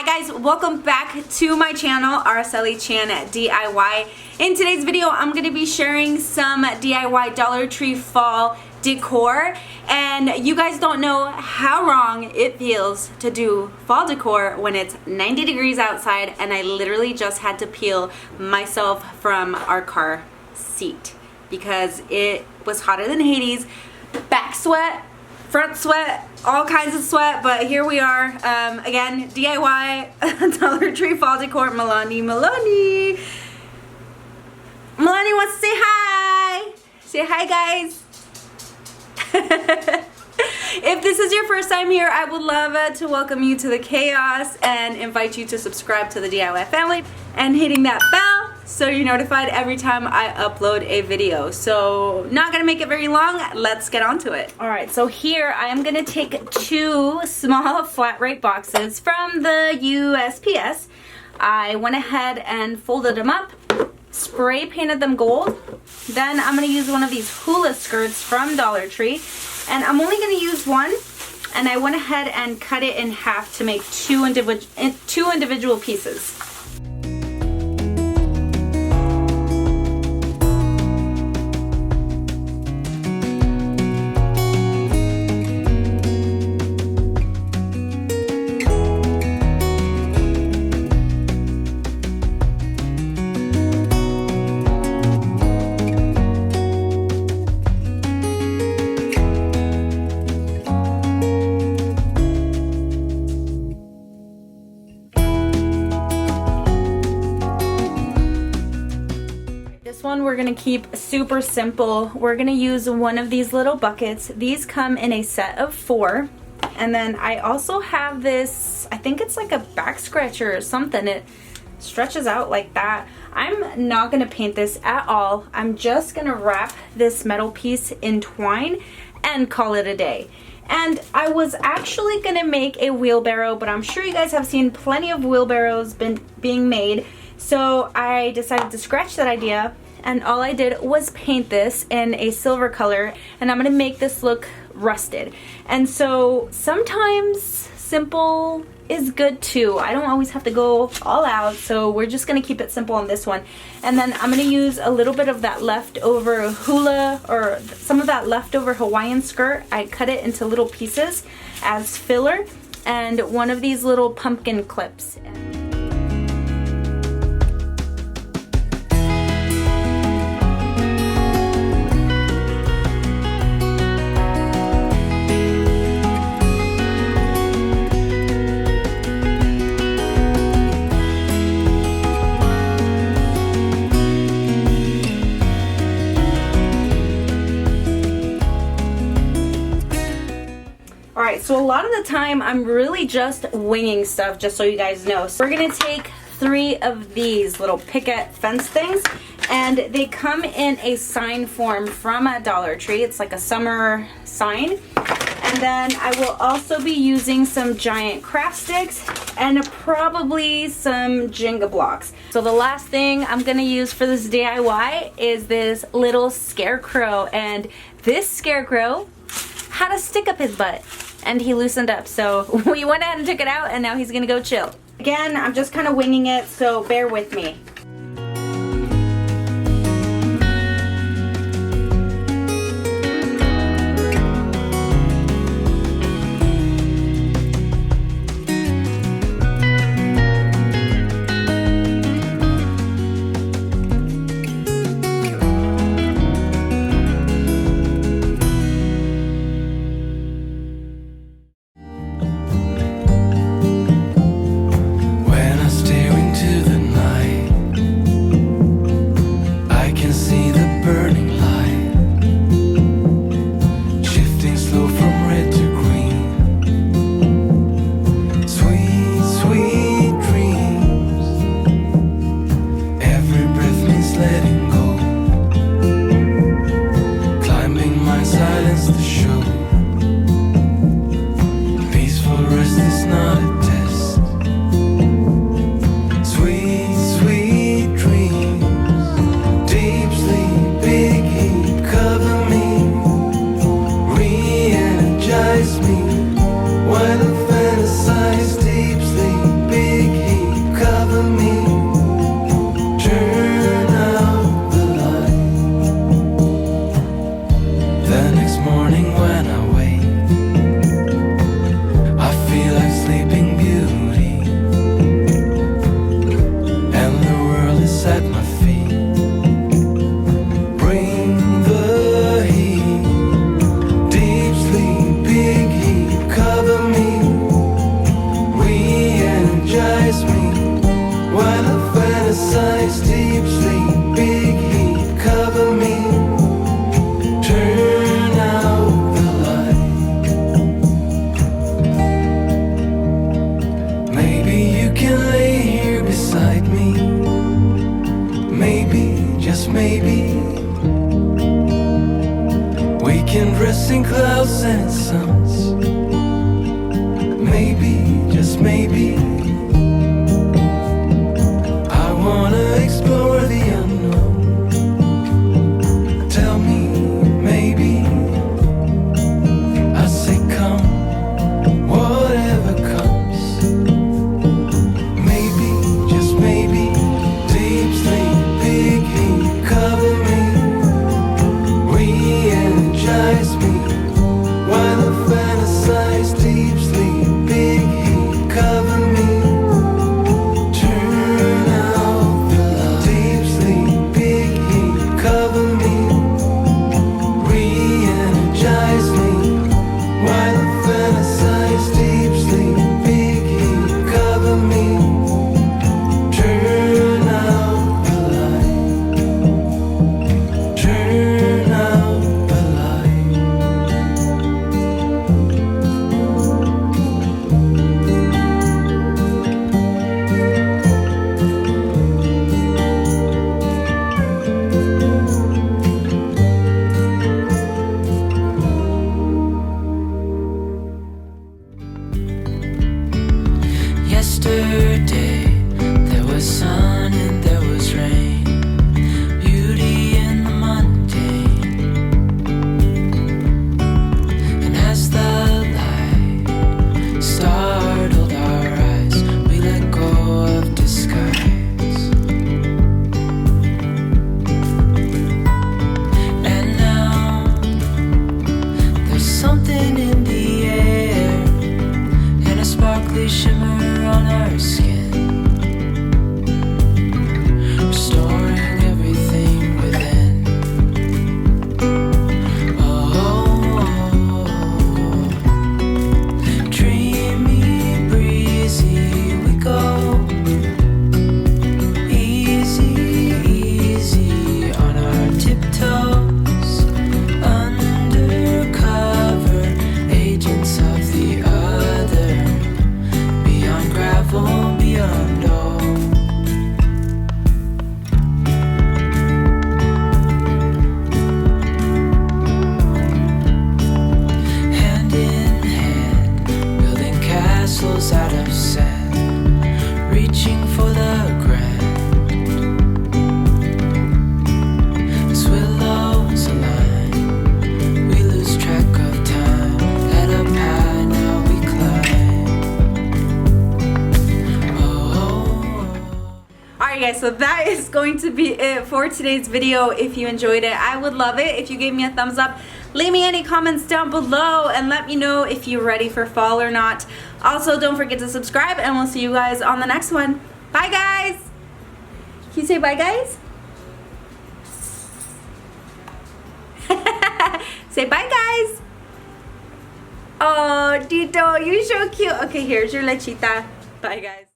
guys, welcome back to my channel, Araceli Chan DIY. In today's video, I'm going to be sharing some DIY Dollar Tree fall decor, and you guys don't know how wrong it feels to do fall decor when it's 90 degrees outside and I literally just had to peel myself from our car seat because it was hotter than Hades. Back sweat, front sweat, all kinds of sweat, but here we are. Again, DIY Dollar Tree fall decor. Milani wants to say hi. Say hi, guys. If this is your first time here, I would love to welcome you to the chaos and invite you to subscribe to the DIY family and hitting that bell so you're notified every time I upload a video. So not gonna make it very long, let's get on to it. Alright, so here I am gonna take two small flat rate boxes from the USPS. I went ahead and folded them up, spray painted them gold. Then I'm gonna use one of these hula skirts from Dollar Tree, and I'm only gonna use one, and I went ahead and cut it in half to make two individual pieces. This one we're gonna keep super simple. We're gonna use one of these little buckets. These come in a set of 4. And then I also have this, I think it's like a back scratcher or something. It stretches out like that. I'm not gonna paint this at all. I'm just gonna wrap this metal piece in twine and call it a day. And I was actually gonna make a wheelbarrow, but I'm sure you guys have seen plenty of wheelbarrows being made. So I decided to scratch that idea, and all I did was paint this in a silver color, and I'm gonna make this look rusted. And so sometimes simple is good too. I don't always have to go all out, so we're just gonna keep it simple on this one. And then I'm gonna use a little bit of that leftover hula, or some of that leftover Hawaiian skirt. I cut it into little pieces as filler, and one of these little pumpkin clips. Alright, so a lot of the time I'm really just winging stuff, just so you guys know. So we're going to take 3 of these little picket fence things, and they come in a sign form from a Dollar Tree. It's like a summer sign. And then I will also be using some giant craft sticks and probably some Jenga blocks. So the last thing I'm going to use for this DIY is this little scarecrow, and this scarecrow had a stick up his butt and he loosened up, so we went ahead and took it out, and now he's gonna go chill. Again, I'm just kind of winging it, so bear with me. When I stare into the night, chasing clouds and suns. Maybe, just maybe, I wanna explore the unknown. Tell me, maybe, I say come, whatever comes. Maybe, just maybe, deep sleep, big heat, cover me, re-energize me, while I fantasize. Deep sleep, big heat, cover me, turn out the light. Deep sleep, big heat, cover me, re-energize me, while I fantasize. Deep sleep, big heat, cover me, turn out the light. Turn out the light. Yesterday, there was sun and there was rain, beauty in the mundane. And as the light startled our eyes, we let go of disguise. And now, there's something in the air, and a sparkly shimmer on our skin, restoring everything within. Oh, dreamy, breezy, we go. Easy, easy on our tiptoes, undercover agents of the other, beyond gravel, beyond all. Hand in hand, building castles out of sand, reaching for the grand. As willows align, we lose track of time. Head up high, now we climb. Alright guys, so that is going to be it for today's video. If you enjoyed it, I would love it if you gave me a thumbs up. Leave me any comments down below and let me know if you're ready for fall or not. Also, don't forget to subscribe and we'll see you guys on the next one. Bye guys! Can you say bye guys? Say bye guys! Oh, Tito, you're so cute. Okay, here's your lechita. Bye guys.